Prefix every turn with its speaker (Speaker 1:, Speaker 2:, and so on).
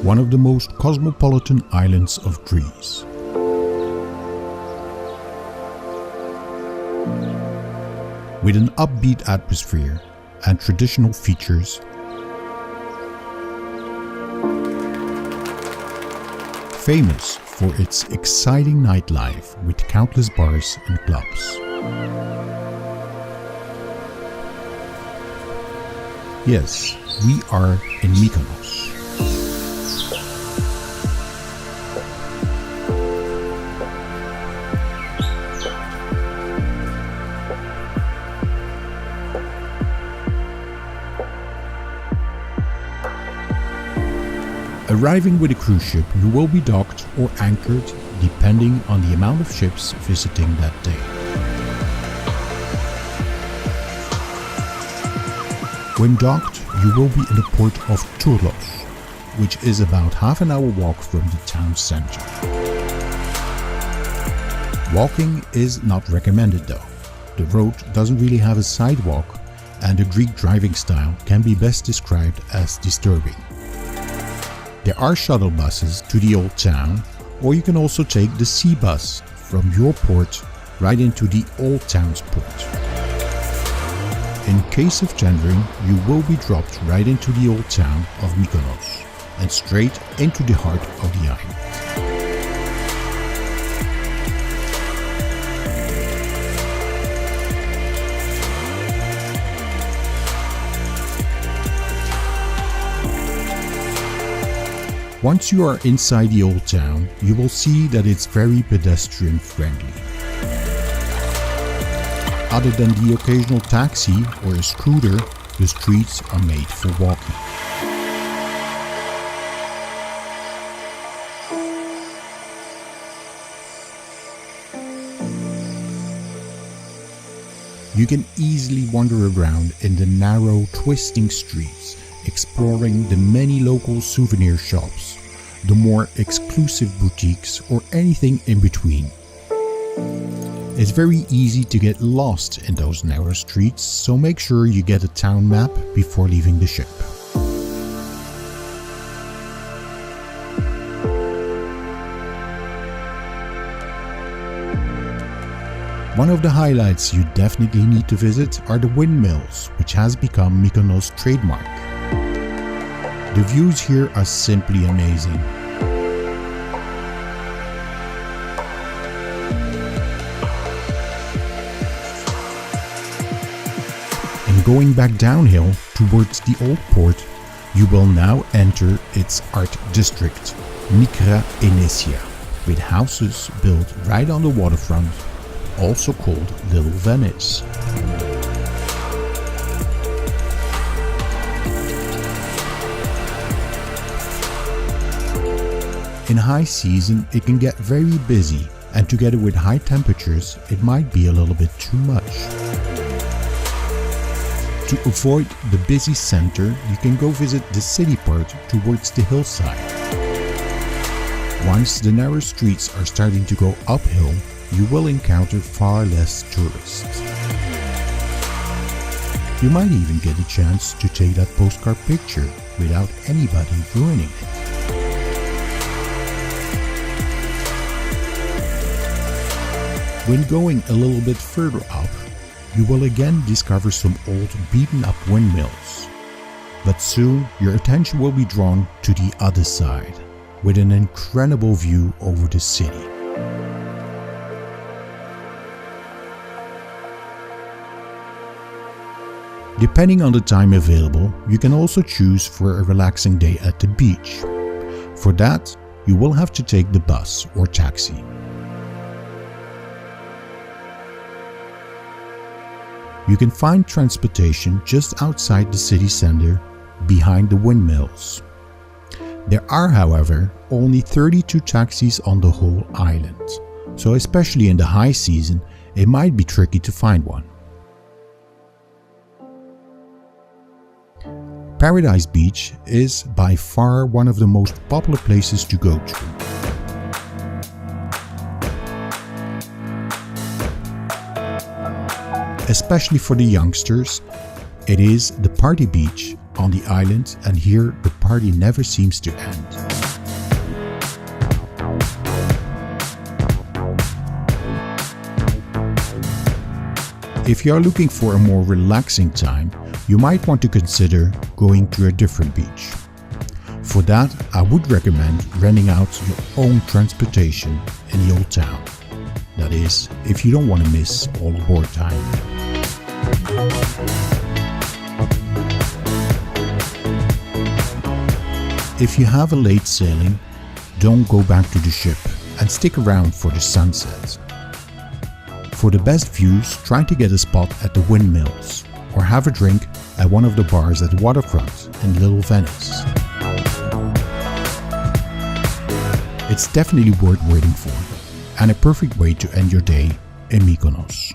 Speaker 1: one of the most cosmopolitan islands of Greece. With an upbeat atmosphere and traditional features, famous for its exciting nightlife with countless bars and clubs. Yes, we are in Mykonos. Arriving with a cruise ship, you will be docked or anchored depending on the amount of ships visiting that day. When docked, you will be in the port of Cyclades, which is about half an hour walk from the town center. Walking is not recommended though. The road doesn't really have a sidewalk, and the Greek driving style can be best described as disturbing. There are shuttle buses to the old town, or you can also take the sea bus from your port right into the old town's port. In case of tendering, you will be dropped right into the old town of Mykonos and straight into the heart of the island. Once you are inside the old town, you will see that it's very pedestrian friendly. Other than the occasional taxi or a scooter, the streets are made for walking. You can easily wander around in the narrow, twisting streets, exploring the many local souvenir shops, the more exclusive boutiques, or anything in between. It's very easy to get lost in those narrow streets, so make sure you get a town map before leaving the ship. One of the highlights you definitely need to visit are the Windmills, which has become Mykonos' trademark. The views here are simply amazing. And going back downhill towards the old port, you will now enter its art district, Mykonos, with houses built right on the waterfront, also called Little Venice. In high season, it can get very busy, and together with high temperatures, it might be a little bit too much. To avoid the busy center, you can go visit the city part towards the hillside. Once the narrow streets are starting to go uphill, you will encounter far less tourists. You might even get a chance to take that postcard picture without anybody ruining it. When going a little bit further up, you will again discover some old beaten up windmills. But soon your attention will be drawn to the other side, with an incredible view over the city. Depending on the time available, you can also choose for a relaxing day at the beach. For that, you will have to take the bus or taxi. You can find transportation just outside the city center, behind the windmills. There are, however, only 32 taxis on the whole island, so especially in the high season, it might be tricky to find one. Paradise Beach is by far one of the most popular places to go to. Especially for the youngsters, it is the party beach on the island, and here the party never seems to end. If you are looking for a more relaxing time, you might want to consider going to a different beach. For that, I would recommend renting out your own transportation in the old town. That is, if you don't want to miss all the board time. If you have a late sailing, don't go back to the ship and stick around for the sunset. For the best views, try to get a spot at the Windmills or have a drink at one of the bars at the waterfront in Little Venice. It's definitely worth waiting for and a perfect way to end your day in Mykonos.